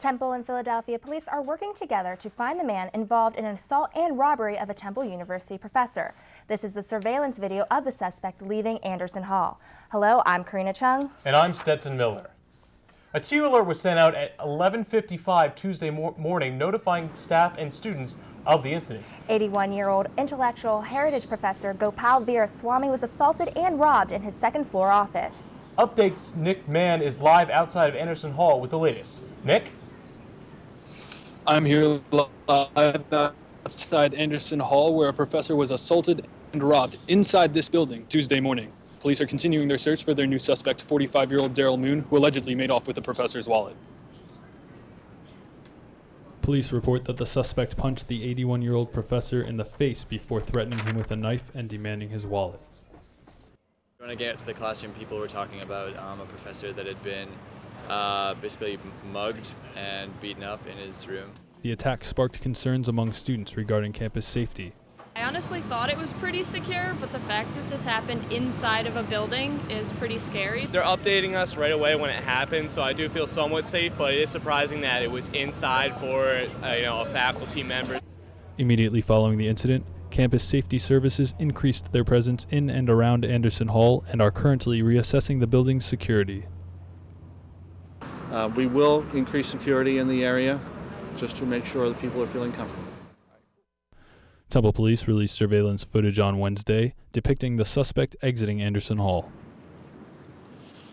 Temple and Philadelphia police are working together to find the man involved in an assault and robbery of a Temple University professor. This is the surveillance video of the suspect leaving Anderson Hall. Hello, I'm Karina Cheung. And I'm Stetson Miller. A T-alert was sent out at 11:55 Tuesday morning notifying staff and students of the incident. 81-year-old intellectual heritage professor Gopal Veeraswamy was assaulted and robbed in his second-floor office. Updates Nick Mann is live outside of Anderson Hall with the latest. Nick? I'm here live outside Anderson Hall where a professor was assaulted and robbed inside this building Tuesday morning. Police are continuing their search for their new suspect, 45-year-old Daryl Moon, who allegedly made off with the professor's wallet. Police report that the suspect punched the 81-year-old professor in the face before threatening him with a knife and demanding his wallet. When I get to the classroom, people were talking about a professor that had been basically mugged and beaten up in his room. The attack sparked concerns among students regarding campus safety. I honestly thought it was pretty secure, but the fact that this happened inside of a building is pretty scary. They're updating us right away when it happened, so I do feel somewhat safe, but it is surprising that it was inside for a faculty member. Immediately following the incident, Campus Safety Services increased their presence in and around Anderson Hall and are currently reassessing the building's security. We will increase security in the area just to make sure that people are feeling comfortable. Temple Police released surveillance footage on Wednesday depicting the suspect exiting Anderson Hall.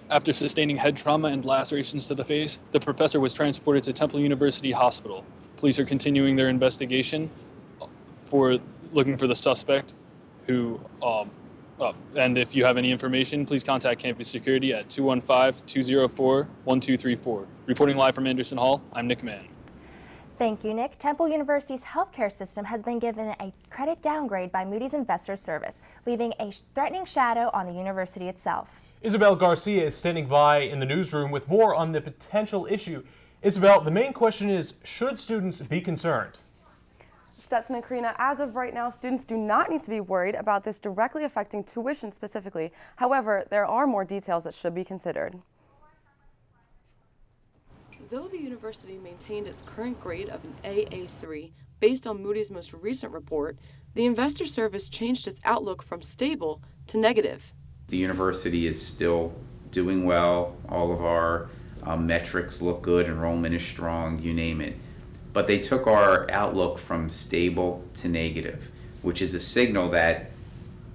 After sustaining head trauma and lacerations to the face, the professor was transported to Temple University Hospital. Police are continuing their investigation looking for the suspect and if you have any information, please contact campus security at 215-204-1234. Reporting live from Anderson Hall, I'm Nick Mann. Thank you, Nick. Temple University's healthcare system has been given a credit downgrade by Moody's Investors Service, leaving a threatening shadow on the university itself. Isabel Garcia is standing by in the newsroom with more on the potential issue. Isabel, the main question is, should students be concerned? Stetson and Karina, as of right now, students do not need to be worried about this directly affecting tuition specifically. However, there are more details that should be considered. Though the university maintained its current grade of an AA3 based on Moody's most recent report, the Investor Service changed its outlook from stable to negative. The university is still doing well. All of our metrics look good, enrollment is strong, you name it. But they took our outlook from stable to negative, which is a signal that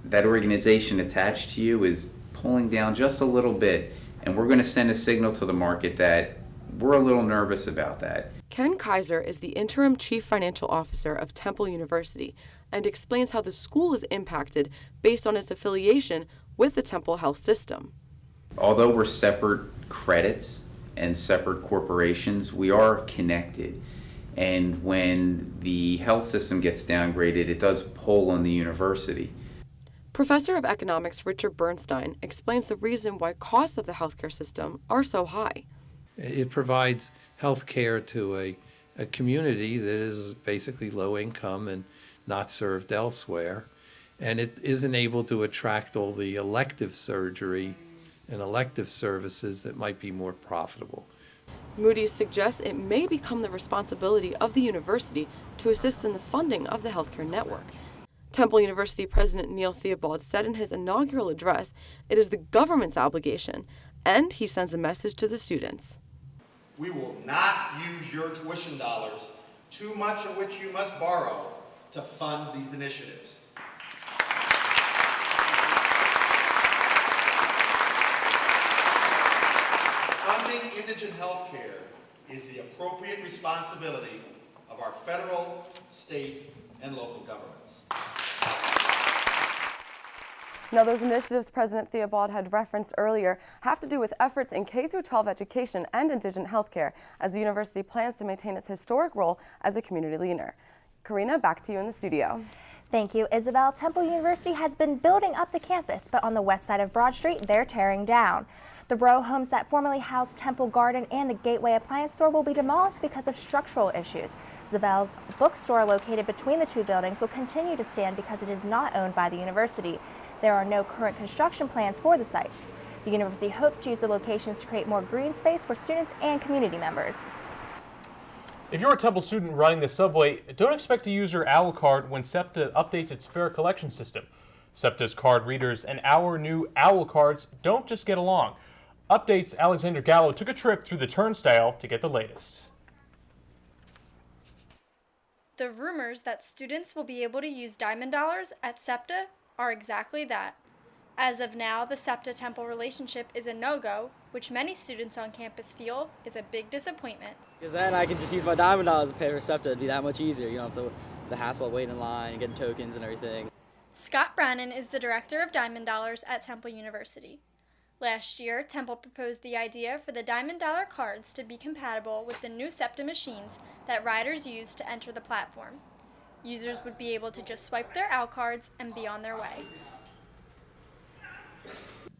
that organization attached to you is pulling down just a little bit, and we're going to send a signal to the market that we're a little nervous about that. Ken Kaiser is the interim chief financial officer of Temple University and explains how the school is impacted based on its affiliation with the Temple Health System. Although we're separate credits and separate corporations, we are connected. And when the health system gets downgraded, it does pull on the university. Professor of Economics Richard Bernstein explains the reason why costs of the healthcare system are so high. It provides health care to a community that is basically low income and not served elsewhere. And it isn't able to attract all the elective surgery and elective services that might be more profitable. Moody's suggests it may become the responsibility of the university to assist in the funding of the healthcare network. Temple University President Neil Theobald said in his inaugural address it is the government's obligation, and he sends a message to the students. We will not use your tuition dollars, too much of which you must borrow, to fund these initiatives. Funding indigent health care is the appropriate responsibility of our federal, state, and local governments. Now, those initiatives President Theobald had referenced earlier have to do with efforts in K-12 education and indigent health care, as the university plans to maintain its historic role as a community leader. Karina, back to you in the studio. Thank you, Isabel. Temple University has been building up the campus, but on the west side of Broad Street, they're tearing down. The row homes that formerly housed Temple Garden and the Gateway Appliance Store will be demolished because of structural issues. Isabel's bookstore, located between the two buildings, will continue to stand because it is not owned by the university. There are no current construction plans for the sites. The university hopes to use the locations to create more green space for students and community members. If you're a Temple student riding the subway, don't expect to use your OWL card when SEPTA updates its fare collection system. SEPTA's card readers and our new OWL cards don't just get along. Updates Alexandra Gallo took a trip through the turnstile to get the latest. The rumors that students will be able to use diamond dollars at SEPTA are exactly that. As of now, the SEPTA-Temple relationship is a no-go, which many students on campus feel is a big disappointment. Because then I can just use my diamond dollars to pay for SEPTA. It'd be that much easier. You don't have to the hassle of waiting in line and getting tokens and everything. Scott Brannon is the director of Diamond Dollars at Temple University. Last year, Temple proposed the idea for the Diamond Dollar cards to be compatible with the new SEPTA machines that riders use to enter the platform. Users would be able to just swipe their OWL cards and be on their way.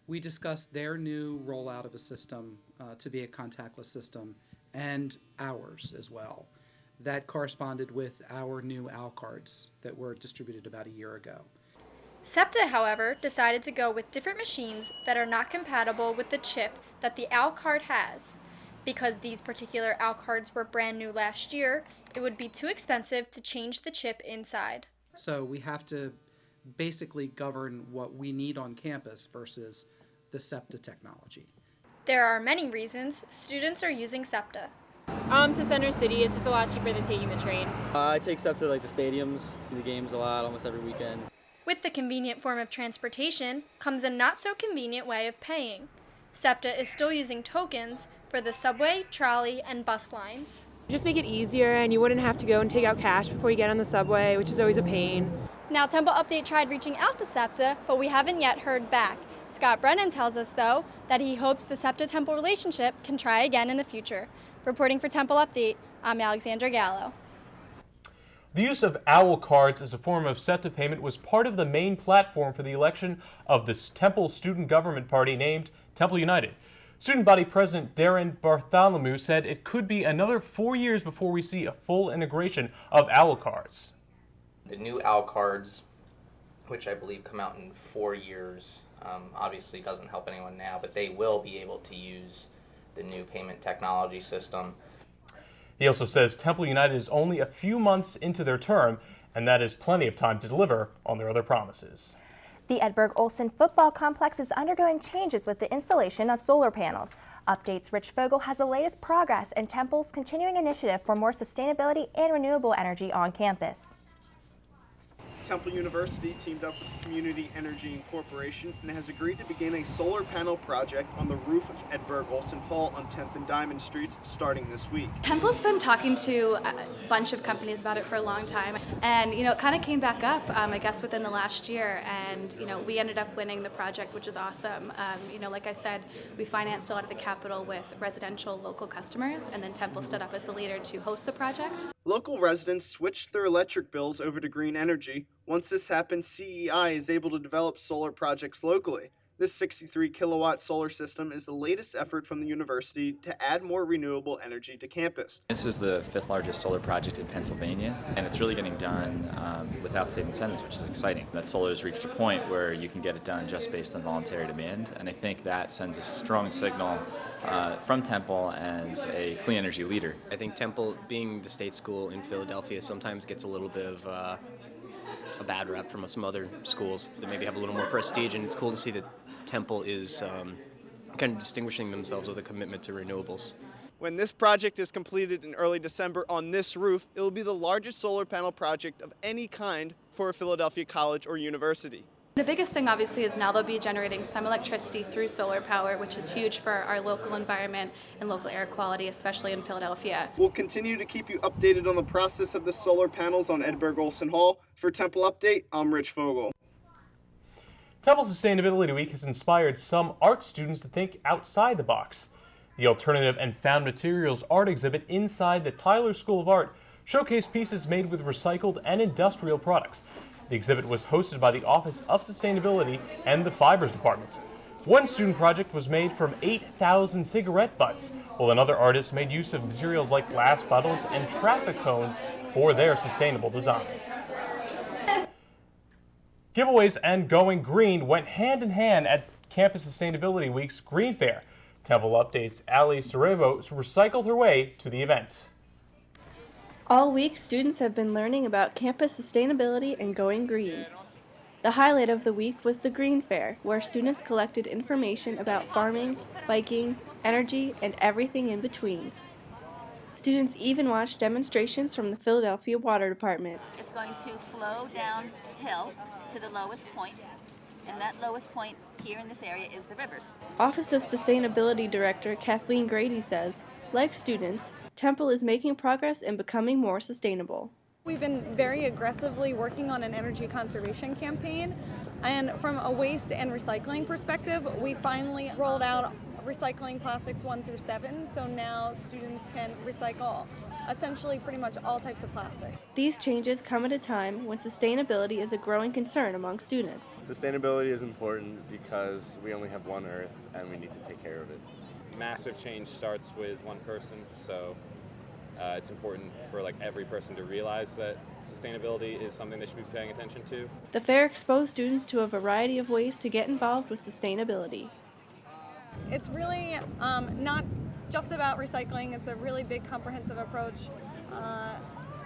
We discussed their new rollout of a system to be a contactless system and ours as well. That corresponded with our new OWL cards that were distributed about a year ago. SEPTA, however, decided to go with different machines that are not compatible with the chip that the OWL card has. Because these particular OWL cards were brand new last year, it would be too expensive to change the chip inside. So we have to basically govern what we need on campus versus the SEPTA technology. There are many reasons students are using SEPTA. To Center City, it's just a lot cheaper than taking the train. I take SEPTA to like the stadiums, see the games a lot, almost every weekend. With the convenient form of transportation comes a not-so-convenient way of paying. SEPTA is still using tokens for the subway, trolley, and bus lines. Just make it easier, and you wouldn't have to go and take out cash before you get on the subway, which is always a pain. Now, Temple Update tried reaching out to SEPTA, but we haven't yet heard back. Scott Brennan tells us, though, that he hopes the SEPTA-Temple relationship can try again in the future. Reporting for Temple Update, I'm Alexandra Gallo. The use of OWL cards as a form of SEPTA payment was part of the main platform for the election of the Temple Student Government Party named Temple United. Student body president Darren Bartholomew said it could be another 4 years before we see a full integration of OWL cards. The new OWL cards, which I believe come out in 4 years, obviously doesn't help anyone now, but they will be able to use the new payment technology system. He also says Temple United is only a few months into their term, and that is plenty of time to deliver on their other promises. The Edberg-Olson football complex is undergoing changes with the installation of solar panels. Updates Rich Fogel has the latest progress in Temple's continuing initiative for more sustainability and renewable energy on campus. Temple University teamed up with Community Energy Incorporation and has agreed to begin a solar panel project on the roof of Edberg-Olson Hall on 10th and Diamond Streets starting this week. Temple's been talking to a bunch of companies about it for a long time, and it kind of came back up, I guess, within the last year, and we ended up winning the project, which is awesome. Like I said, we financed a lot of the capital with residential local customers, and then Temple stood up as the leader to host the project. Local residents switched their electric bills over to green energy. Once this happens, CEI is able to develop solar projects locally. This 63 kilowatt solar system is the latest effort from the university to add more renewable energy to campus. This is the 5th largest solar project in Pennsylvania, and it's really getting done without state incentives, which is exciting. That solar has reached a point where you can get it done just based on voluntary demand, and I think that sends a strong signal from Temple as a clean energy leader. I think Temple, being the state school in Philadelphia, sometimes gets a little bit of a bad rep from some other schools that maybe have a little more prestige, and it's cool to see that Temple is kind of distinguishing themselves with a commitment to renewables. When this project is completed in early December on this roof, it will be the largest solar panel project of any kind for a Philadelphia college or university. The biggest thing, obviously, is now they'll be generating some electricity through solar power, which is huge for our local environment and local air quality, especially in Philadelphia. We'll continue to keep you updated on the process of the solar panels on Edberg-Olson Hall. For Temple Update, I'm Rich Fogel. Temple Sustainability Week has inspired some art students to think outside the box. The Alternative and Found Materials art exhibit inside the Tyler School of Art showcased pieces made with recycled and industrial products. The exhibit was hosted by the Office of Sustainability and the Fibers Department. One student project was made from 8,000 cigarette butts, while another artist made use of materials like glass bottles and traffic cones for their sustainable design. Giveaways and going green went hand in hand at Campus Sustainability Week's Green Fair. Temple Update's Serabo recycled her way to the event. All week, students have been learning about campus sustainability and going green. The highlight of the week was the Green Fair, where students collected information about farming, biking, energy, and everything in between. Students even watched demonstrations from the Philadelphia Water Department. It's going to flow downhill to the lowest point, and that lowest point here in this area is the rivers. Office of Sustainability Director Kathleen Grady says, like students, Temple is making progress in becoming more sustainable. We've been very aggressively working on an energy conservation campaign, and from a waste and recycling perspective, we finally rolled out recycling plastics 1 through 7, so now students can recycle essentially pretty much all types of plastic. These changes come at a time when sustainability is a growing concern among students. Sustainability is important because we only have one Earth and we need to take care of it. Massive change starts with one person, so it's important for every person to realize that sustainability is something they should be paying attention to. The fair exposed students to a variety of ways to get involved with sustainability. It's really not just about recycling. It's a really big comprehensive approach,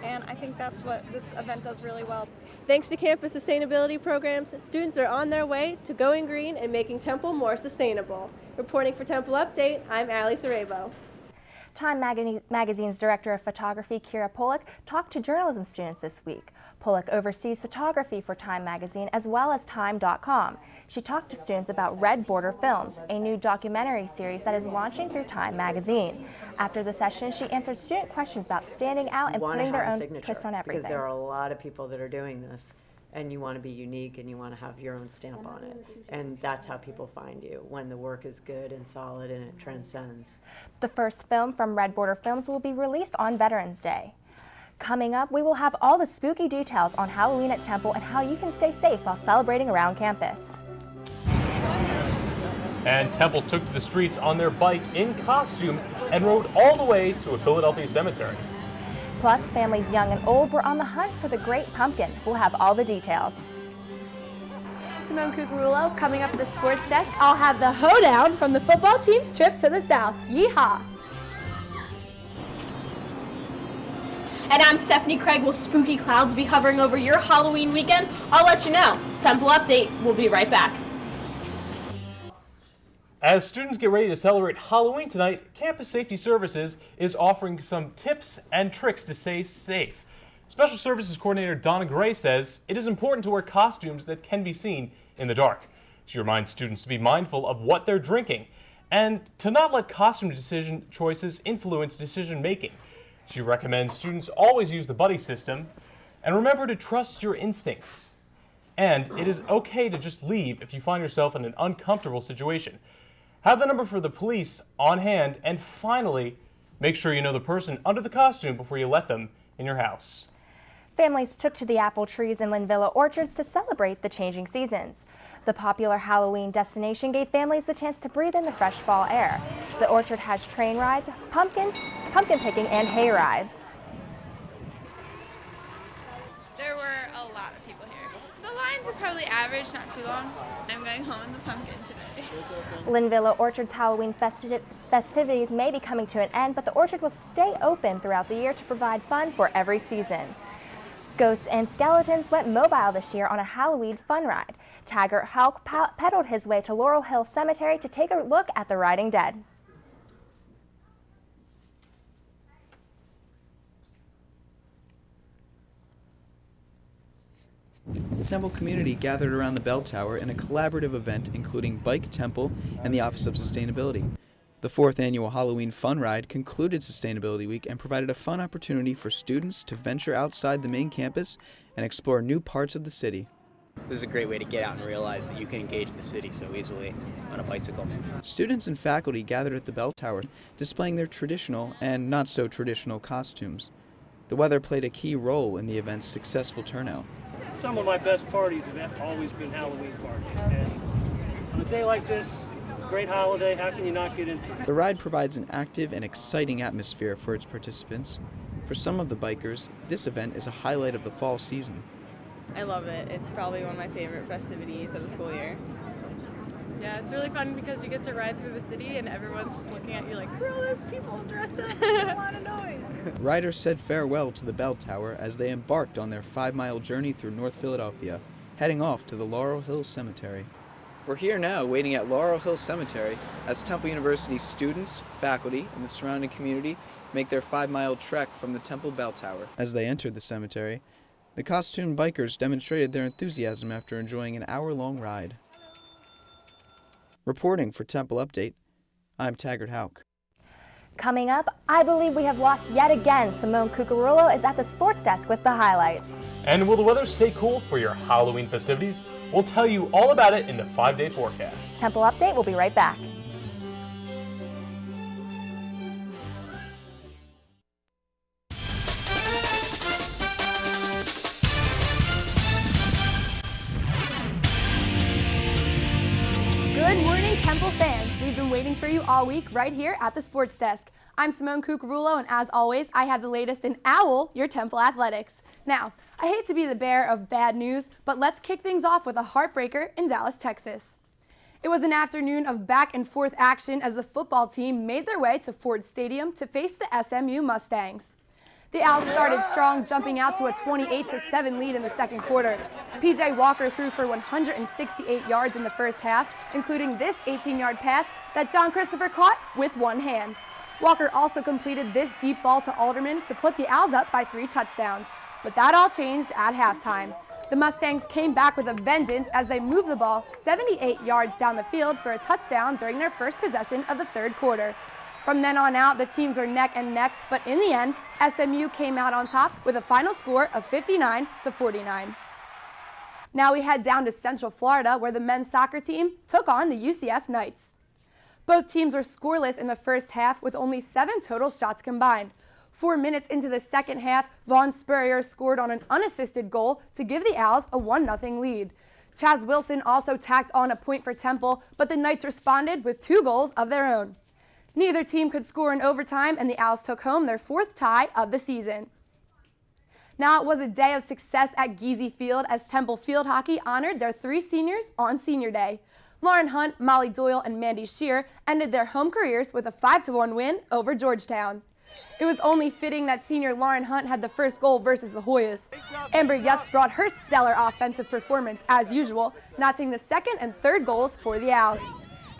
and I think that's what this event does really well. Thanks to campus sustainability programs, students are on their way to going green and making Temple more sustainable. Reporting for Temple Update, I'm Serabo. Time Magazine's Director of Photography, Kira Pollock, talked to journalism students this week. Pollock oversees photography for Time Magazine as well as Time.com. She talked to students about Red Border Films, a new documentary series that is launching through Time Magazine. After the session, she answered student questions about standing out and putting their own twist on everything. Because there are a lot of people that are doing this, and you want to be unique and you want to have your own stamp on it. And that's how people find you, when the work is good and solid and it transcends. The first film from Red Border Films will be released on Veterans Day. Coming up, we will have all the spooky details on Halloween at Temple and how you can stay safe while celebrating around campus. And Temple took to the streets on their bike in costume and rode all the way to a Philadelphia cemetery. Plus, families young and old were on the hunt for the Great Pumpkin. We'll have all the details. Simone Cuccurullo, coming up at the sports desk, I'll have the hoedown from the football team's trip to the South. Yeehaw! And I'm Stephanie Craig. Will spooky clouds be hovering over your Halloween weekend? I'll let you know. Temple Update. We'll be right back. As students get ready to celebrate Halloween tonight, Campus Safety Services is offering some tips and tricks to stay safe. Special Services Coordinator Donna Gray says it is important to wear costumes that can be seen in the dark. She reminds students to be mindful of what they're drinking and to not let costume decision choices influence decision making. She recommends students always use the buddy system and remember to trust your instincts. And it is okay to just leave if you find yourself in an uncomfortable situation. Have the number for the police on hand, and finally, make sure you know the person under the costume before you let them in your house. Families took to the apple trees in Linvilla orchards to celebrate the changing seasons. The popular Halloween destination gave families the chance to breathe in the fresh fall air. The orchard has train rides, pumpkin picking, and hay rides. There were a lot of people here. The lines are probably average, not too long. I'm going home in the pumpkin today. Linvilla Orchard's Halloween festivities may be coming to an end, but the orchard will stay open throughout the year to provide fun for every season. Ghosts and skeletons went mobile this year on a Halloween fun ride. Taggart Hulk pedaled his way to Laurel Hill Cemetery to take a look at the riding dead. The Temple community gathered around the bell tower in a collaborative event including Bike Temple and the Office of Sustainability. The 4th annual Halloween Fun Ride concluded Sustainability Week and provided a fun opportunity for students to venture outside the main campus and explore new parts of the city. This is a great way to get out and realize that you can engage the city so easily on a bicycle. Students and faculty gathered at the bell tower, displaying their traditional and not so traditional costumes. The weather played a key role in the event's successful turnout. Some of my best parties have always been Halloween parties. And on a day like this, great holiday, how can you not get into it? The ride provides an active and exciting atmosphere for its participants. For some of the bikers, this event is a highlight of the fall season. I love it. It's probably one of my favorite festivities of the school year. Yeah, it's really fun because you get to ride through the city and everyone's just looking at you like, who are those people dressed up? Making a lot of noise. Riders said farewell to the bell tower as they embarked on their 5-mile journey through North Philadelphia, heading off to the Laurel Hill Cemetery. We're here now waiting at Laurel Hill Cemetery as Temple University students, faculty, and the surrounding community make their 5-mile trek from the Temple Bell Tower. As they entered the cemetery, the costumed bikers demonstrated their enthusiasm after enjoying an hour-long ride. Reporting for Temple Update, I'm Taggart Hauk. Coming up, I believe we have lost yet again. Simone Cuccurullo is at the sports desk with the highlights. And will the weather stay cool for your Halloween festivities? We'll tell you all about it in the 5-day forecast. Temple Update, we'll be right back. Good morning, Temple fans. We've been waiting for you all week right here at the sports desk. I'm Simone Cuccurullo, and as always, I have the latest in OWL, your Temple athletics. Now, I hate to be the bearer of bad news, but let's kick things off with a heartbreaker in Dallas, Texas. It was an afternoon of back and forth action as the football team made their way to Ford Stadium to face the SMU Mustangs. The Owls started strong, jumping out to a 28-7 lead in the second quarter. P.J. Walker threw for 168 yards in the first half, including this 18-yard pass that John Christopher caught with one hand. Walker also completed this deep ball to Alderman to put the Owls up by 3 touchdowns. But that all changed at halftime. The Mustangs came back with a vengeance as they moved the ball 78 yards down the field for a touchdown during their first possession of the third quarter. From then on out, the teams were neck and neck, but in the end, SMU came out on top with a final score of 59-49. Now we head down to Central Florida, where the men's soccer team took on the UCF Knights. Both teams were scoreless in the first half with only 7 total shots combined. 4 minutes into the second half, Vaughn Spurrier scored on an unassisted goal to give the Owls a 1-0 lead. Chaz Wilson also tacked on a point for Temple, but the Knights responded with 2 goals of their own. Neither team could score in overtime, and the Owls took home their 4th tie of the season. Now it was a day of success at Giese Field as Temple Field Hockey honored their 3 seniors on Senior Day. Lauren Hunt, Molly Doyle, and Mandy Shear ended their home careers with a 5-1 win over Georgetown. It was only fitting that senior Lauren Hunt had the first goal versus the Hoyas. Amber Yutz brought her stellar offensive performance as usual, notching the 2nd and 3rd goals for the Owls.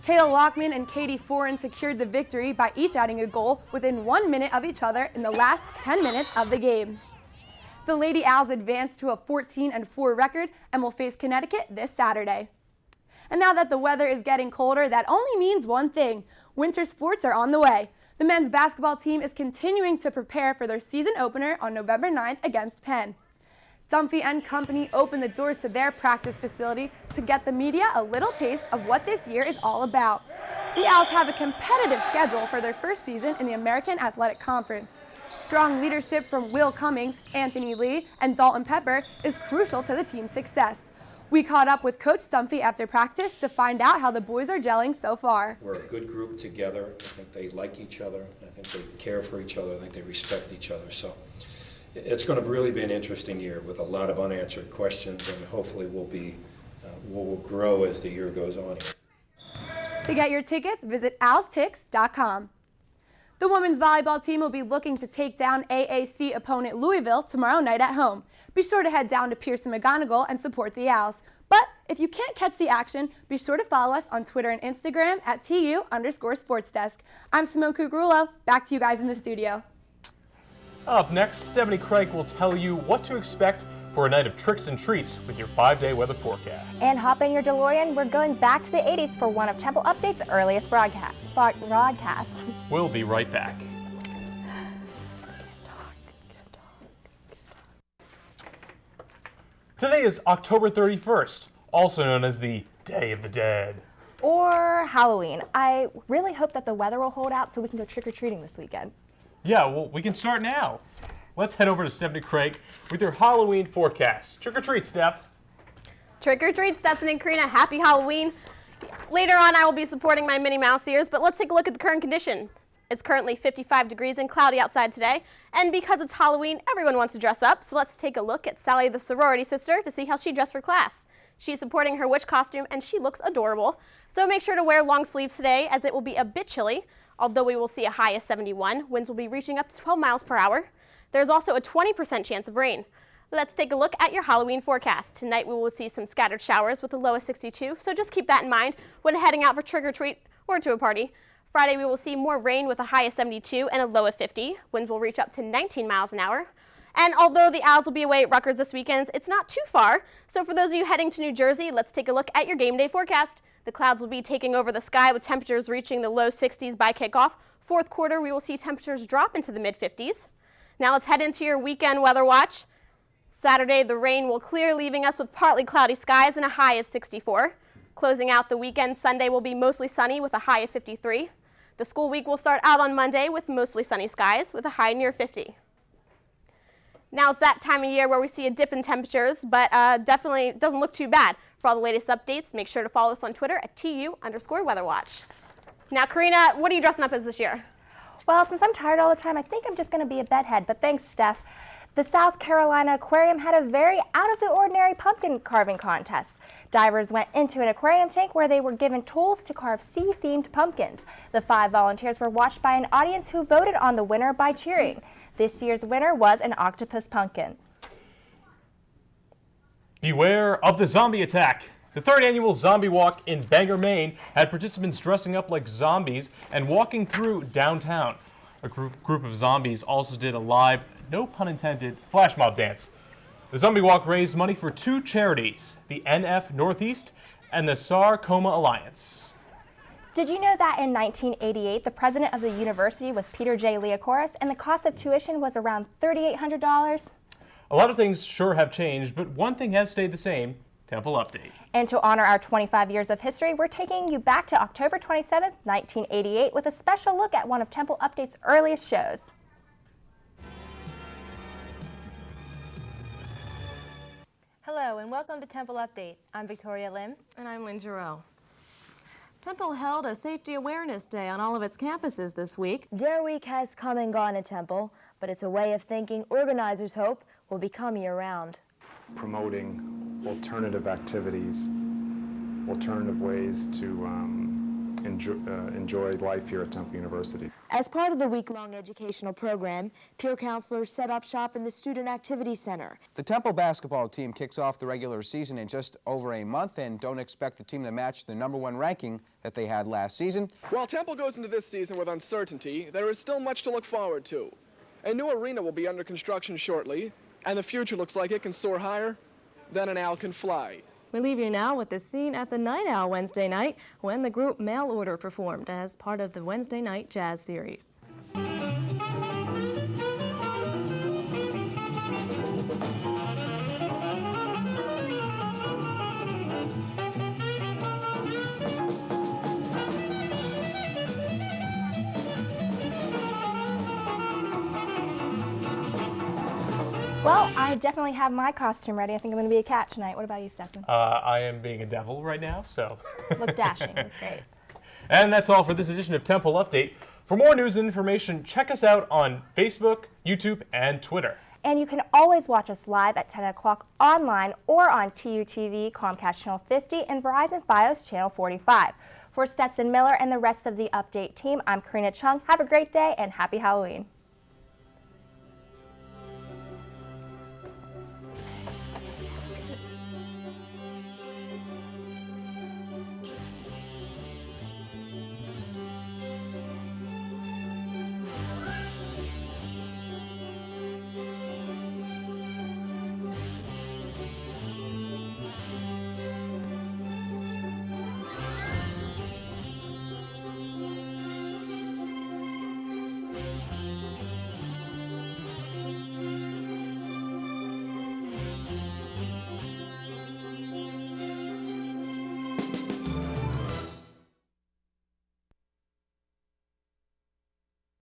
Kayla Lockman and Katie Foran secured the victory by each adding a goal within 1 minute of each other in the last 10 minutes of the game. The Lady Owls advanced to a 14-4 record and will face Connecticut this Saturday. And now that the weather is getting colder, that only means one thing: winter sports are on the way. The men's basketball team is continuing to prepare for their season opener on November 9th against Penn. Dunphy & Company opened the doors to their practice facility to get the media a little taste of what this year is all about. The Owls have a competitive schedule for their first season in the American Athletic Conference. Strong leadership from Will Cummings, Anthony Lee, and Dalton Pepper is crucial to the team's success. We caught up with Coach Dunphy after practice to find out how the boys are gelling so far. We're a good group together. I think they like each other. I think they care for each other. I think they respect each other. So it's going to really be an interesting year with a lot of unanswered questions, and hopefully we'll grow as the year goes on. To get your tickets, visit owlstix.com. The women's volleyball team will be looking to take down AAC opponent Louisville tomorrow night at home. Be sure to head down to Pearson McGonigal and support the Owls. But if you can't catch the action, be sure to follow us on Twitter and Instagram at @TU_SportsDesk. I'm Simone Cuccurullo. Back to you guys in the studio. Up next, Stephanie Craig will tell you what to expect for a night of tricks and treats with your 5-day weather forecast. And hop in your DeLorean. We're going back to the 80s for one of Temple Update's earliest broadcasts. We'll be right back. Today is October 31st, also known as the Day of the Dead. Or Halloween. I really hope that the weather will hold out so we can go trick-or-treating this weekend. Yeah, well, we can start now. Let's head over to Stephanie Craig with your Halloween forecast. Trick or treat, Steph. Trick or treat, Stetson and Karina. Happy Halloween. Later on, I will be supporting my Minnie Mouse ears, but let's take a look at the current condition. It's currently 55 degrees and cloudy outside today, and because it's Halloween, everyone wants to dress up, so let's take a look at Sally the sorority sister to see how she dressed for class. She's supporting her witch costume, and she looks adorable, so make sure to wear long sleeves today as it will be a bit chilly. Although we will see a high of 71, winds will be reaching up to 12 miles per hour. There's also a 20% chance of rain. Let's take a look at your Halloween forecast. Tonight we will see some scattered showers with a low of 62, so just keep that in mind when heading out for trick or treat or to a party. Friday we will see more rain with a high of 72 and a low of 50. Winds will reach up to 19 miles an hour. And although the Owls will be away at Rutgers this weekend, it's not too far. So for those of you heading to New Jersey, let's take a look at your game day forecast. The clouds will be taking over the sky with temperatures reaching the low 60s by kickoff. Fourth quarter, we will see temperatures drop into the mid-50s. Now let's head into your weekend weather watch. Saturday, the rain will clear, leaving us with partly cloudy skies and a high of 64. Closing out the weekend, Sunday will be mostly sunny with a high of 53. The school week will start out on Monday with mostly sunny skies with a high near 50. Now it's that time of year where we see a dip in temperatures, but definitely doesn't look too bad. For all the latest updates, make sure to follow us on Twitter at @TU_weatherwatch. Now, Karina, what are you dressing up as this year? Well, since I'm tired all the time, I think I'm just going to be a bedhead, but thanks, Steph. The South Carolina Aquarium had a very out-of-the-ordinary pumpkin carving contest. Divers went into an aquarium tank where they were given tools to carve sea-themed pumpkins. The 5 volunteers were watched by an audience who voted on the winner by cheering. This year's winner was an octopus pumpkin. Beware of the zombie attack. The 3rd annual Zombie Walk in Bangor, Maine had participants dressing up like zombies and walking through downtown. A group of zombies also did a live, no pun intended, flash mob dance. The Zombie Walk raised money for 2 charities, the NF Northeast and the Sarcoma Alliance. Did you know that in 1988, the president of the university was Peter J. Leocoris, and the cost of tuition was around $3,800? A lot of things sure have changed, but one thing has stayed the same: Temple Update. And to honor our 25 years of history, we're taking you back to October 27, 1988, with a special look at one of Temple Update's earliest shows. Hello and welcome to Temple Update. I'm Victoria Lim. And I'm Lynn Giroux. Temple held a Safety Awareness Day on all of its campuses this week. Dare Week has come and gone at Temple, but it's a way of thinking organizers hope will become year-round. Promoting alternative activities, alternative ways to enjoy life here at Temple University. As part of the week-long educational program, peer counselors set up shop in the Student Activity Center. The Temple basketball team kicks off the regular season in just over a month, and don't expect the team to match the #1 ranking that they had last season. While Temple goes into this season with uncertainty, there is still much to look forward to. A new arena will be under construction shortly, and the future looks like it can soar higher than an owl can fly. We leave you now with the scene at the Night Owl Wednesday night when the group Mail Order performed as part of the Wednesday Night Jazz Series. Well, I definitely have my costume ready. I think I'm going to be a cat tonight. What about you, Stetson? I am being a devil right now, so. Look dashing. Look great. And that's all for this edition of Temple Update. For more news and information, check us out on Facebook, YouTube, and Twitter. And you can always watch us live at 10 o'clock online or on TUTV, Comcast Channel 50, and Verizon Fios Channel 45. For Stetson Miller and the rest of the Update team, I'm Karina Cheung. Have a great day and happy Halloween.